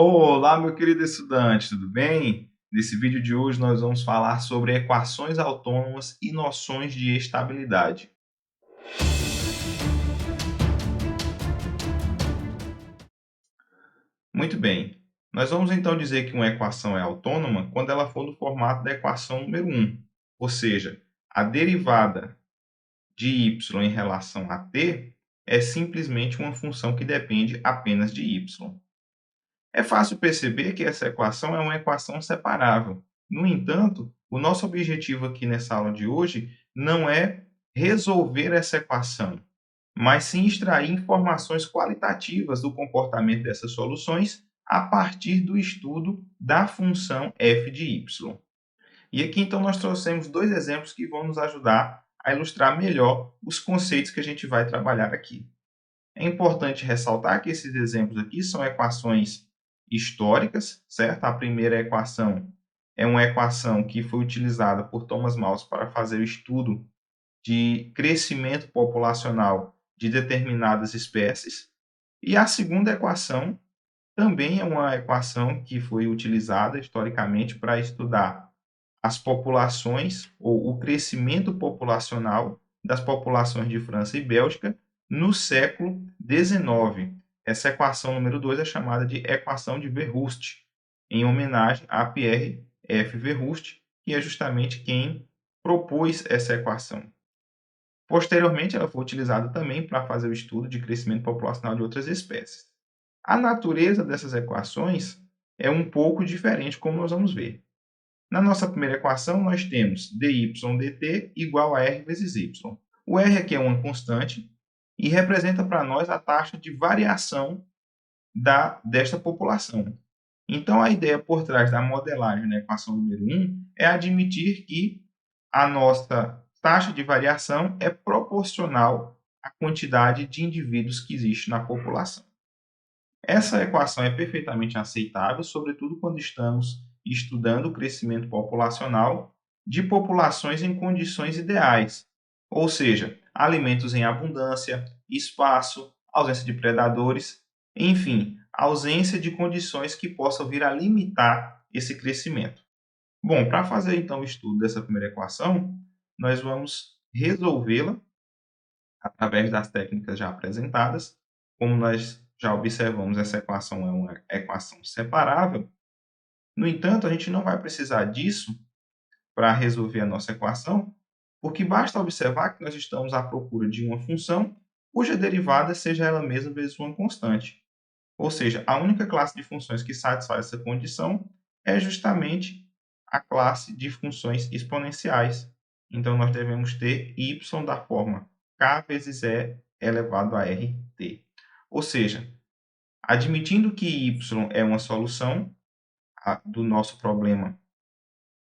Olá, meu querido estudante, tudo bem? Nesse vídeo de hoje nós vamos falar sobre equações autônomas e noções de estabilidade. Muito bem. Nós vamos então dizer que uma equação é autônoma quando ela for no formato da equação número 1, ou seja, a derivada de y em relação a t é simplesmente uma função que depende apenas de y. É fácil perceber que essa equação é uma equação separável. No entanto, o nosso objetivo aqui nessa aula de hoje não é resolver essa equação, mas sim extrair informações qualitativas do comportamento dessas soluções a partir do estudo da função f de y. E aqui então nós trouxemos dois exemplos que vão nos ajudar a ilustrar melhor os conceitos que a gente vai trabalhar aqui. É importante ressaltar que esses exemplos aqui são equações históricas, certo? A primeira equação é uma equação que foi utilizada por Thomas Malthus para fazer o estudo de crescimento populacional de determinadas espécies. E a segunda equação também é uma equação que foi utilizada historicamente para estudar as populações ou o crescimento populacional das populações de França e Bélgica no século XIX. Essa equação número 2 é chamada de equação de Verhulst, em homenagem a Pierre F. Verhulst, que é justamente quem propôs essa equação. Posteriormente, ela foi utilizada também para fazer o estudo de crescimento populacional de outras espécies. A natureza dessas equações é um pouco diferente, como nós vamos ver. Na nossa primeira equação, nós temos dy dt igual a r vezes y. O r aqui é uma constante e representa para nós a taxa de variação desta população. Então, a ideia por trás da modelagem na equação número 1 é admitir que a nossa taxa de variação é proporcional à quantidade de indivíduos que existe na população. Essa equação é perfeitamente aceitável, sobretudo quando estamos estudando o crescimento populacional de populações em condições ideais, ou seja, alimentos em abundância, espaço, ausência de predadores, enfim, ausência de condições que possam vir a limitar esse crescimento. Bom, para fazer então o estudo dessa primeira equação, nós vamos resolvê-la através das técnicas já apresentadas. Como nós já observamos, essa equação é uma equação separável. No entanto, a gente não vai precisar disso para resolver a nossa equação, porque basta observar que nós estamos à procura de uma função cuja derivada seja ela mesma vezes uma constante. Ou seja, a única classe de funções que satisfaz essa condição é justamente a classe de funções exponenciais. Então, nós devemos ter y da forma k vezes e elevado a rt. Ou seja, admitindo que y é uma solução do nosso problema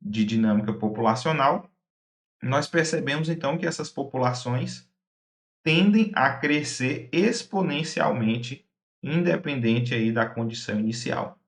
de dinâmica populacional, nós percebemos então que essas populações tendem a crescer exponencialmente, independente aí da condição inicial.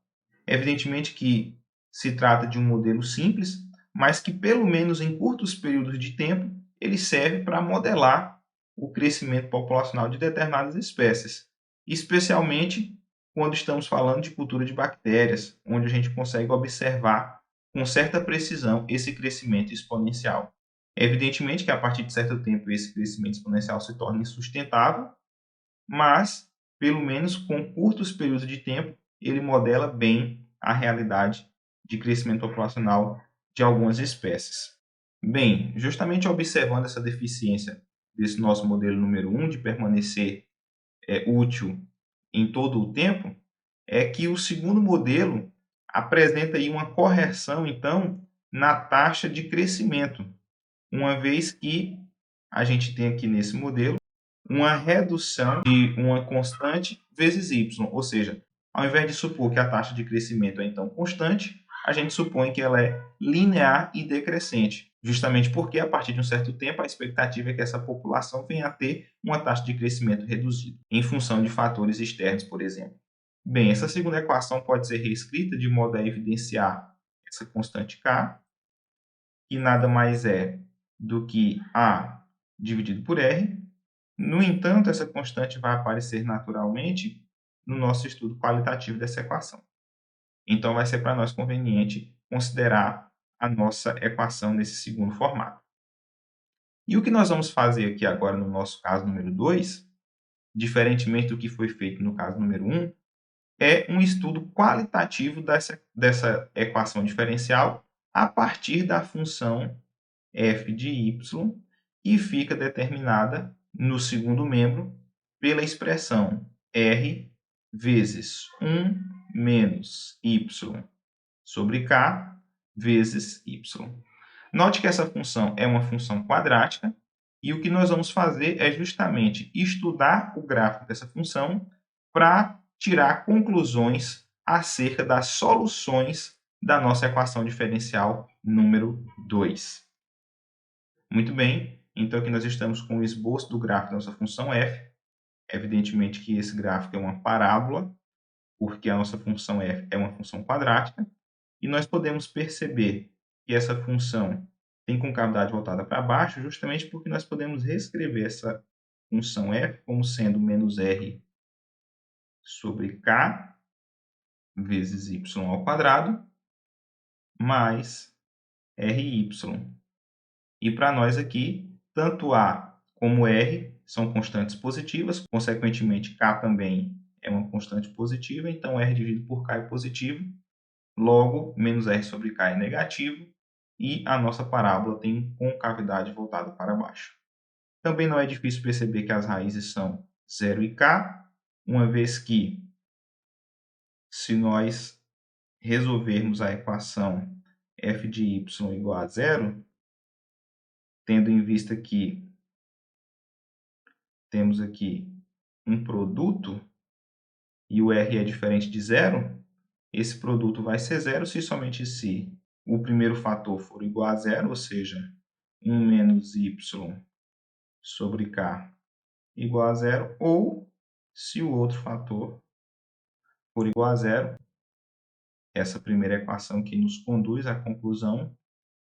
Evidentemente que se trata de um modelo simples, mas que pelo menos em curtos períodos de tempo ele serve para modelar o crescimento populacional de determinadas espécies, especialmente quando estamos falando de cultura de bactérias, onde a gente consegue observar com certa precisão esse crescimento exponencial. Evidentemente que a partir de certo tempo esse crescimento exponencial se torna insustentável, mas pelo menos com curtos períodos de tempo ele modela bem a realidade de crescimento populacional de algumas espécies. Bem, justamente observando essa deficiência desse nosso modelo número 1 de permanecer útil em todo o tempo, é que o segundo modelo apresenta aí uma correção, então, na taxa de crescimento, uma vez que a gente tem aqui nesse modelo uma redução de uma constante vezes y, ou seja, ao invés de supor que a taxa de crescimento é então constante, a gente supõe que ela é linear e decrescente, justamente porque a partir de um certo tempo a expectativa é que essa população venha a ter uma taxa de crescimento reduzida, em função de fatores externos, por exemplo. Bem, essa segunda equação pode ser reescrita de modo a evidenciar essa constante k, que nada mais é do que A dividido por R. No entanto, essa constante vai aparecer naturalmente no nosso estudo qualitativo dessa equação. Então, vai ser para nós conveniente considerar a nossa equação nesse segundo formato. E o que nós vamos fazer aqui agora no nosso caso número 2, diferentemente do que foi feito no caso número 1, é um estudo qualitativo dessa equação diferencial a partir da função f de y, que fica determinada no segundo membro pela expressão r vezes 1 menos y sobre k vezes y. Note que essa função é uma função quadrática e o que nós vamos fazer é justamente estudar o gráfico dessa função para tirar conclusões acerca das soluções da nossa equação diferencial número 2. Muito bem, então aqui nós estamos com o esboço do gráfico da nossa função f. Evidentemente que esse gráfico é uma parábola, porque a nossa função f é uma função quadrática, e nós podemos perceber que essa função tem concavidade voltada para baixo, justamente porque nós podemos reescrever essa função f como sendo menos r sobre k vezes y ao quadrado mais ry. E para nós aqui, tanto a como r são constantes positivas, consequentemente k também é uma constante positiva, então r dividido por k é positivo, logo menos r sobre k é negativo, e a nossa parábola tem concavidade voltada para baixo. Também não é difícil perceber que as raízes são 0 e k, uma vez que, se nós resolvermos a equação f de y igual a 0, tendo em vista que temos aqui um produto e o r é diferente de 0, esse produto vai ser 0 se somente se o primeiro fator for igual a 0, ou seja, 1 menos y sobre k igual a 0, ou se o outro fator for igual a 0, essa primeira equação que nos conduz à conclusão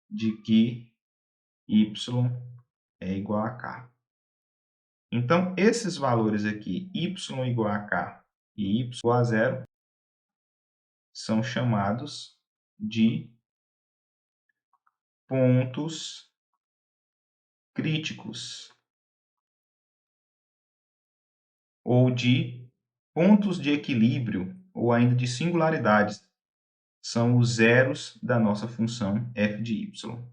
de que y é igual a k. Então, esses valores aqui, y igual a k e y igual a 0, são chamados de pontos críticos ou de pontos de equilíbrio ou ainda de singularidades. São os zeros da nossa função f de y.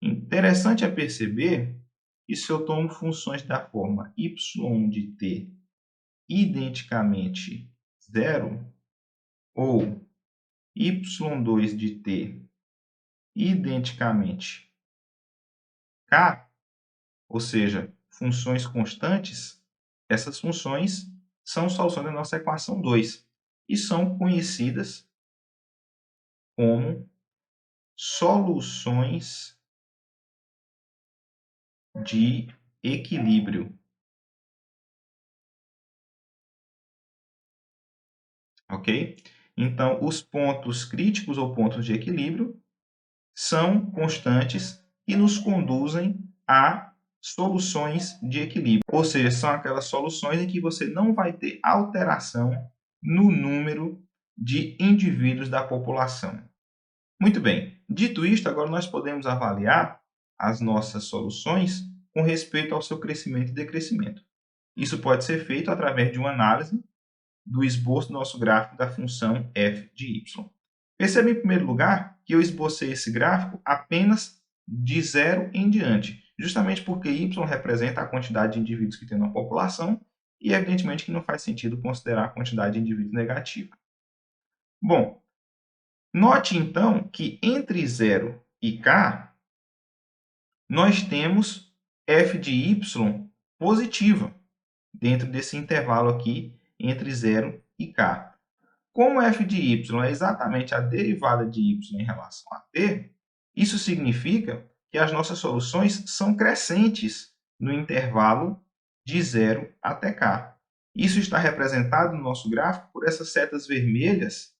Interessante é perceber que se eu tomo funções da forma y de t identicamente zero ou y2 de t identicamente k, ou seja, funções constantes, essas funções são soluções da nossa equação 2 e são conhecidas como soluções de equilíbrio. Ok? Então, os pontos críticos ou pontos de equilíbrio são constantes e nos conduzem a soluções de equilíbrio. Ou seja, são aquelas soluções em que você não vai ter alteração no número de indivíduos da população. Muito bem. Dito isto, agora nós podemos avaliar as nossas soluções com respeito ao seu crescimento e decrescimento. Isso pode ser feito através de uma análise do esboço do nosso gráfico da função f de y. Perceba, em primeiro lugar, que eu esbocei esse gráfico apenas de 0 em diante, justamente porque y representa a quantidade de indivíduos que tem na população e, evidentemente, que não faz sentido considerar a quantidade de indivíduos negativa. Bom, note, então, que entre 0 e k, nós temos f de y positiva dentro desse intervalo aqui entre 0 e k. Como f de y é exatamente a derivada de y em relação a t, isso significa que as nossas soluções são crescentes no intervalo de 0 até k. Isso está representado no nosso gráfico por essas setas vermelhas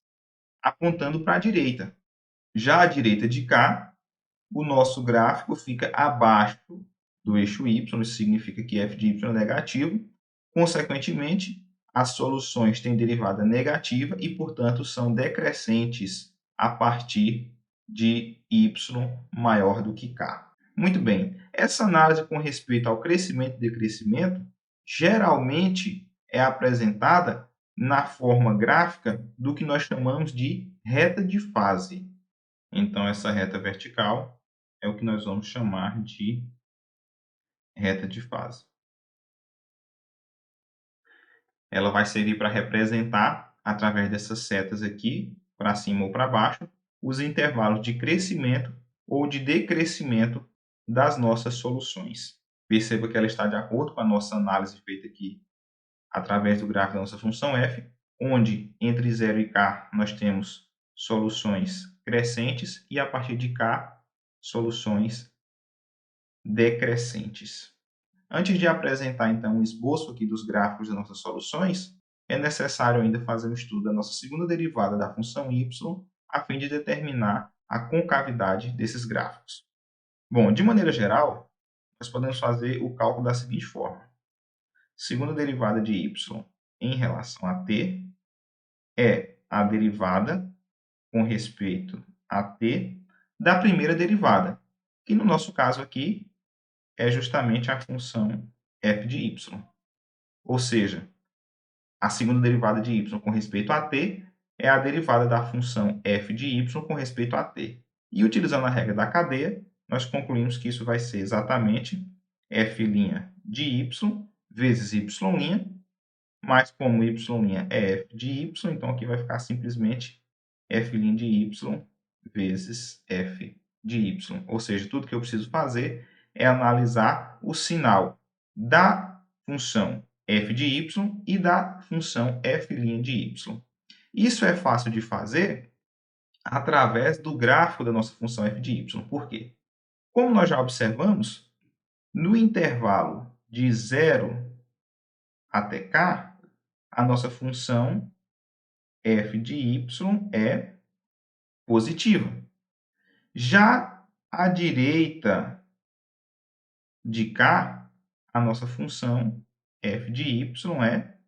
apontando para a direita. Já à direita de k, o nosso gráfico fica abaixo do eixo y, isso significa que f de y é negativo. Consequentemente, as soluções têm derivada negativa e, portanto, são decrescentes a partir de y maior do que k. Muito bem, essa análise com respeito ao crescimento e decrescimento geralmente é apresentada na forma gráfica do que nós chamamos de reta de fase. Então, essa reta vertical é o que nós vamos chamar de reta de fase. Ela vai servir para representar, através dessas setas aqui, para cima ou para baixo, os intervalos de crescimento ou de decrescimento das nossas soluções. Perceba que ela está de acordo com a nossa análise feita aqui através do gráfico da nossa função f, onde entre 0 e k nós temos soluções crescentes e a partir de k, soluções decrescentes. Antes de apresentar, então, o esboço aqui dos gráficos das nossas soluções, é necessário ainda fazer um estudo da nossa segunda derivada da função y, a fim de determinar a concavidade desses gráficos. Bom, de maneira geral, nós podemos fazer o cálculo da seguinte forma. Segunda derivada de y em relação a t é a derivada com respeito a t da primeira derivada, que no nosso caso aqui é justamente a função f de y. Ou seja, a segunda derivada de y com respeito a t é a derivada da função f de y com respeito a t. E utilizando a regra da cadeia, nós concluímos que isso vai ser exatamente f' de y vezes y', mas como y' é f de y, então aqui vai ficar simplesmente f' de y vezes f de y. Ou seja, tudo que eu preciso fazer é analisar o sinal da função f de y e da função f' de y. Isso é fácil de fazer através do gráfico da nossa função f de y. Por quê? Como nós já observamos, no intervalo de 0 até k, a nossa função f de y é positiva. Já à direita de k, a nossa função f de y é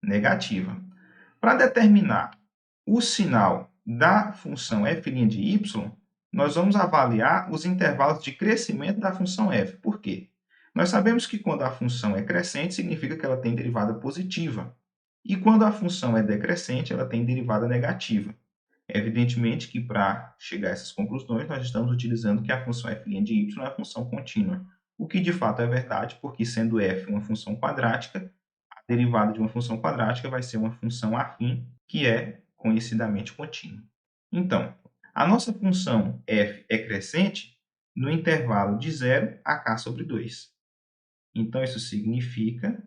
negativa. Para determinar o sinal da função f' de y, nós vamos avaliar os intervalos de crescimento da função f. Por quê? Nós sabemos que quando a função é crescente, significa que ela tem derivada positiva. E quando a função é decrescente, ela tem derivada negativa. Evidentemente que para chegar a essas conclusões, nós estamos utilizando que a função f' de y é uma função contínua. O que de fato é verdade, porque sendo f uma função quadrática, a derivada de uma função quadrática vai ser uma função afim, que é conhecidamente contínua. Então, a nossa função f é crescente no intervalo de 0 a k sobre 2. Então, isso significa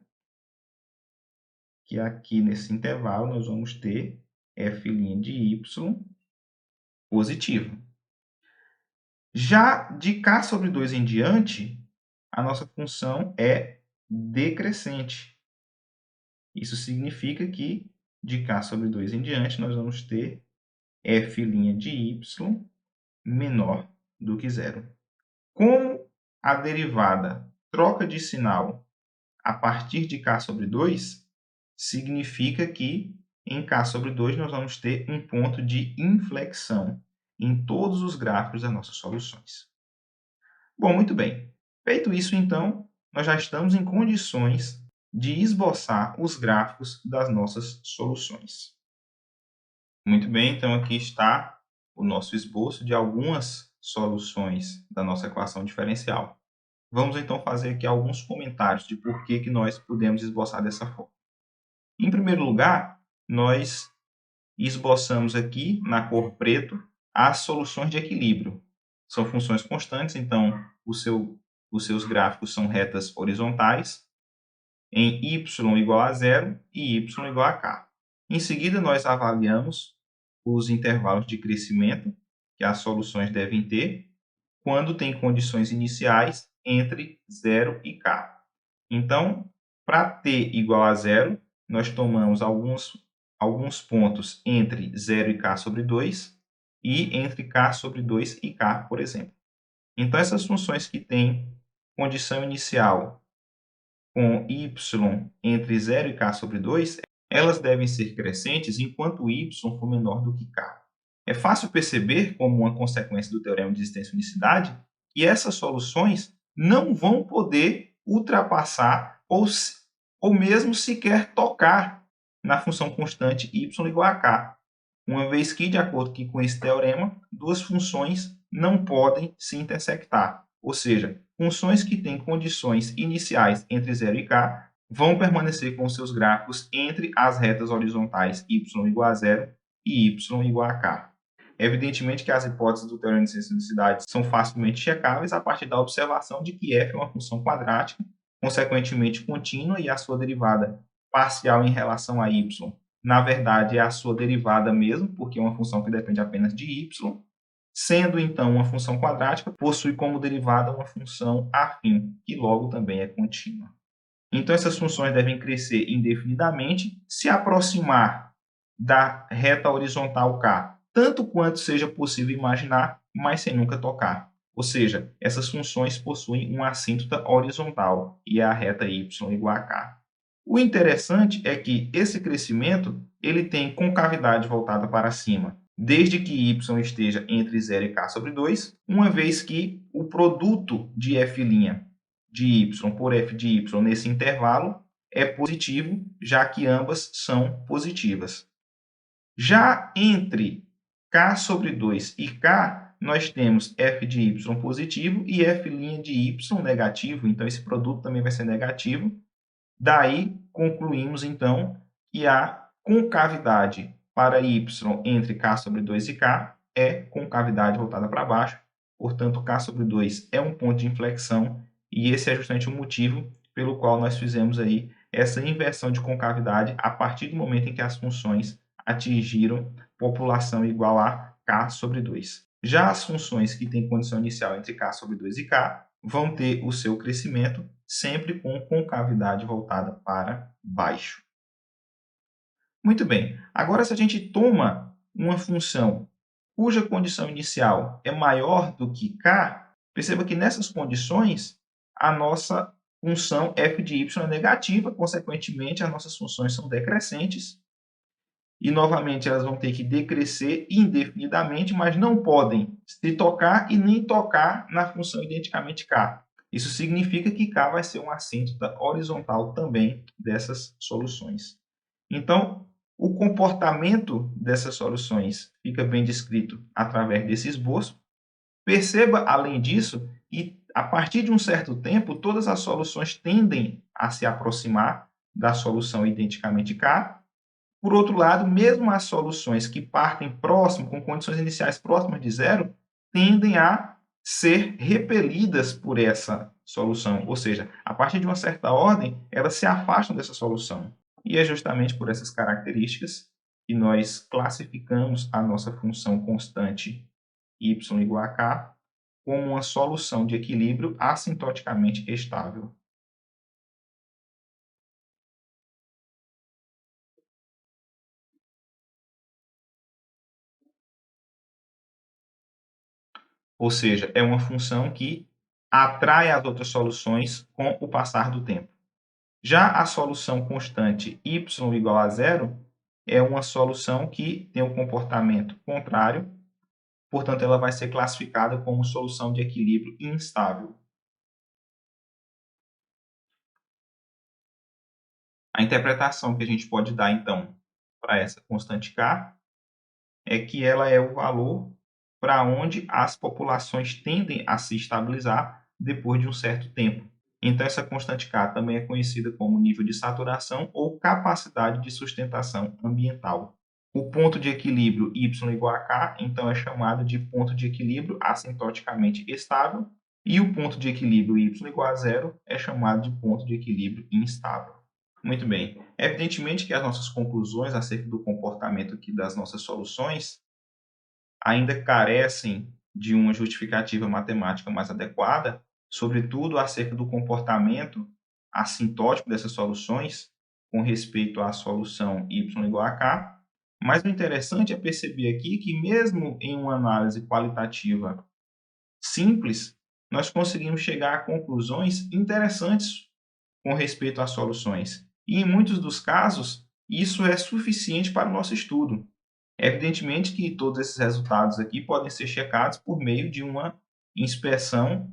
que aqui nesse intervalo nós vamos ter f' de y positivo. Já de k sobre 2 em diante, a nossa função é decrescente. Isso significa que de k sobre 2 em diante nós vamos ter f' de y menor do que 0. Como a derivada troca de sinal a partir de k sobre 2, significa que em k sobre 2 nós vamos ter um ponto de inflexão em todos os gráficos das nossas soluções. Bom, muito bem. Feito isso, então, nós já estamos em condições de esboçar os gráficos das nossas soluções. Muito bem, então aqui está o nosso esboço de algumas soluções da nossa equação diferencial. Vamos então fazer aqui alguns comentários de por que nós podemos esboçar dessa forma. Em primeiro lugar, nós esboçamos aqui na cor preto as soluções de equilíbrio. São funções constantes, então os seus gráficos são retas horizontais em y igual a 0 e y igual a k. Em seguida, nós avaliamos os intervalos de crescimento que as soluções devem ter quando tem condições iniciais entre 0 e k. Então, para t igual a 0, nós tomamos alguns pontos entre 0 e k sobre 2 e entre k sobre 2 e k, por exemplo. Então, essas funções que têm condição inicial com y entre 0 e k sobre 2, elas devem ser crescentes enquanto y for menor do que k. É fácil perceber, como uma consequência do teorema de existência e unicidade, que essas soluções não vão poder ultrapassar ou mesmo sequer tocar na função constante y igual a k, uma vez que, de acordo com esse teorema, duas funções não podem se intersectar. Ou seja, funções que têm condições iniciais entre 0 e k vão permanecer com seus gráficos entre as retas horizontais y igual a 0 e y igual a k. Evidentemente que as hipóteses do teorema de ciência e unicidade são facilmente checáveis a partir da observação de que f é uma função quadrática, consequentemente contínua, e a sua derivada parcial em relação a y, na verdade, é a sua derivada mesmo, porque é uma função que depende apenas de y. Sendo, então, uma função quadrática, possui como derivada uma função afim, que logo também é contínua. Então, essas funções devem crescer indefinidamente, se aproximar da reta horizontal k, tanto quanto seja possível imaginar, mas sem nunca tocar. Ou seja, essas funções possuem uma assíntota horizontal, e é a reta y igual a k. O interessante é que esse crescimento ele tem concavidade voltada para cima, desde que y esteja entre 0 e k sobre 2, uma vez que o produto de f' de y por f de y nesse intervalo é positivo, já que ambas são positivas. Já entre k sobre 2 e k, nós temos f de y positivo e f' de y negativo, então esse produto também vai ser negativo. Daí, concluímos, então, que a concavidade para y entre k sobre 2 e k é concavidade voltada para baixo. Portanto, k sobre 2 é um ponto de inflexão, e esse é justamente o motivo pelo qual nós fizemos aí essa inversão de concavidade a partir do momento em que as funções atingiram população igual a k sobre 2. Já as funções que têm condição inicial entre k sobre 2 e k vão ter o seu crescimento sempre com concavidade voltada para baixo. Muito bem. Agora, se a gente toma uma função cuja condição inicial é maior do que k, perceba que nessas condições a nossa função f de y é negativa, consequentemente as nossas funções são decrescentes, e novamente elas vão ter que decrescer indefinidamente, mas não podem se tocar e nem tocar na função identicamente k. Isso significa que k vai ser uma assíntota horizontal também dessas soluções. Então, o comportamento dessas soluções fica bem descrito através desse esboço. Perceba, além disso, que a partir de um certo tempo, todas as soluções tendem a se aproximar da solução identicamente k. Por outro lado, mesmo as soluções que partem próximo, com condições iniciais próximas de zero, tendem a ser repelidas por essa solução. Ou seja, a partir de uma certa ordem, elas se afastam dessa solução. E é justamente por essas características que nós classificamos a nossa função constante y igual a k como uma solução de equilíbrio assintoticamente estável. Ou seja, é uma função que atrai as outras soluções com o passar do tempo. Já a solução constante y igual a zero é uma solução que tem um comportamento contrário, portanto, ela vai ser classificada como solução de equilíbrio instável. A interpretação que a gente pode dar, então, para essa constante k é que ela é o valor para onde as populações tendem a se estabilizar depois de um certo tempo. Então, essa constante k também é conhecida como nível de saturação ou capacidade de sustentação ambiental. O ponto de equilíbrio y igual a k, então, é chamado de ponto de equilíbrio assintoticamente estável, e o ponto de equilíbrio y igual a zero é chamado de ponto de equilíbrio instável. Muito bem. Evidentemente que as nossas conclusões acerca do comportamento aqui das nossas soluções ainda carecem de uma justificativa matemática mais adequada, sobretudo acerca do comportamento assintótico dessas soluções com respeito à solução y igual a k, mas o interessante é perceber aqui que mesmo em uma análise qualitativa simples, nós conseguimos chegar a conclusões interessantes com respeito às soluções. E em muitos dos casos, isso é suficiente para o nosso estudo. Evidentemente que todos esses resultados aqui podem ser checados por meio de uma inspeção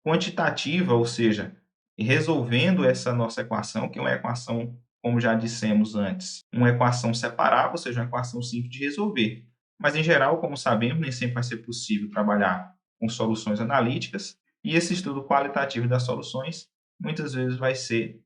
quantitativa, ou seja, resolvendo essa nossa equação, que é uma equação, como já dissemos antes, uma equação separável, ou seja, uma equação simples de resolver. Mas, em geral, como sabemos, nem sempre vai ser possível trabalhar com soluções analíticas, e esse estudo qualitativo das soluções muitas vezes vai ser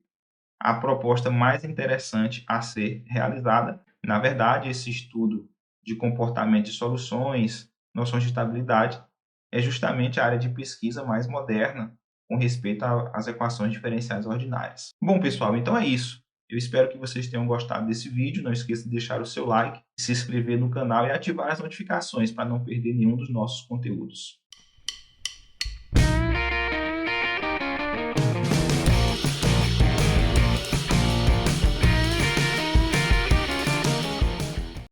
a proposta mais interessante a ser realizada. Na verdade, esse estudo de comportamento de soluções, noções de estabilidade, é justamente a área de pesquisa mais moderna com respeito às equações diferenciais ordinárias. Bom, pessoal, então é isso. Eu espero que vocês tenham gostado desse vídeo. Não esqueça de deixar o seu like, se inscrever no canal e ativar as notificações para não perder nenhum dos nossos conteúdos.